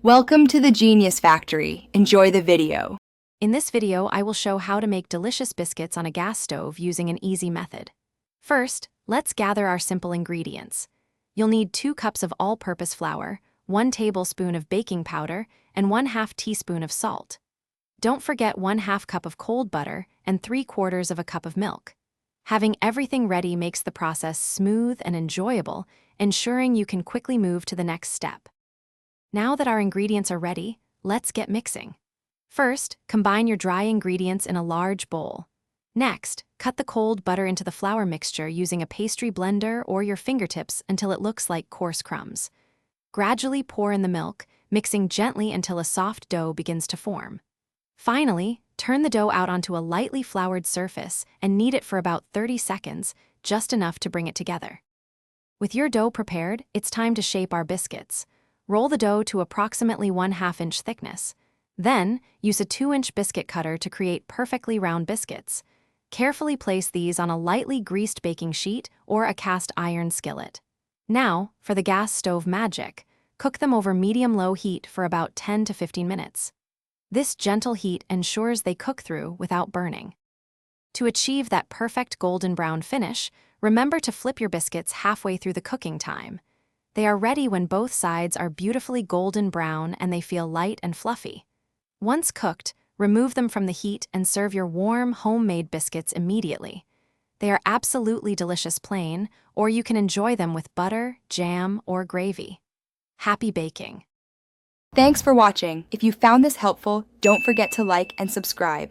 Welcome to the Genius Factory. Enjoy the video. In this video, I will show how to make delicious biscuits on a gas stove using an easy method. First, let's gather our simple ingredients. You'll need 2 cups of all-purpose flour, 1 tablespoon of baking powder, and 1/2 teaspoon of salt. Don't forget 1/2 cup of cold butter and 3/4 of a cup of milk. Having everything ready makes the process smooth and enjoyable, ensuring you can quickly move to the next step. Now that our ingredients are ready, let's get mixing. First, combine your dry ingredients in a large bowl. Next, cut the cold butter into the flour mixture using a pastry blender or your fingertips until it looks like coarse crumbs. Gradually pour in the milk, mixing gently until a soft dough begins to form. Finally, turn the dough out onto a lightly floured surface and knead it for about 30 seconds, just enough to bring it together. With your dough prepared, it's time to shape our biscuits. Roll the dough to approximately 1/2 inch thickness. Then, use a 2-inch biscuit cutter to create perfectly round biscuits. Carefully place these on a lightly greased baking sheet or a cast iron skillet. Now, for the gas stove magic, cook them over medium-low heat for about 10 to 15 minutes. This gentle heat ensures they cook through without burning. To achieve that perfect golden brown finish, remember to flip your biscuits halfway through the cooking time. They are ready when both sides are beautifully golden brown and they feel light and fluffy. Once cooked, remove them from the heat and serve your warm, homemade biscuits immediately. They are absolutely delicious plain, or you can enjoy them with butter, jam, or gravy. Happy baking! Thanks for watching. If you found this helpful, don't forget to like and subscribe.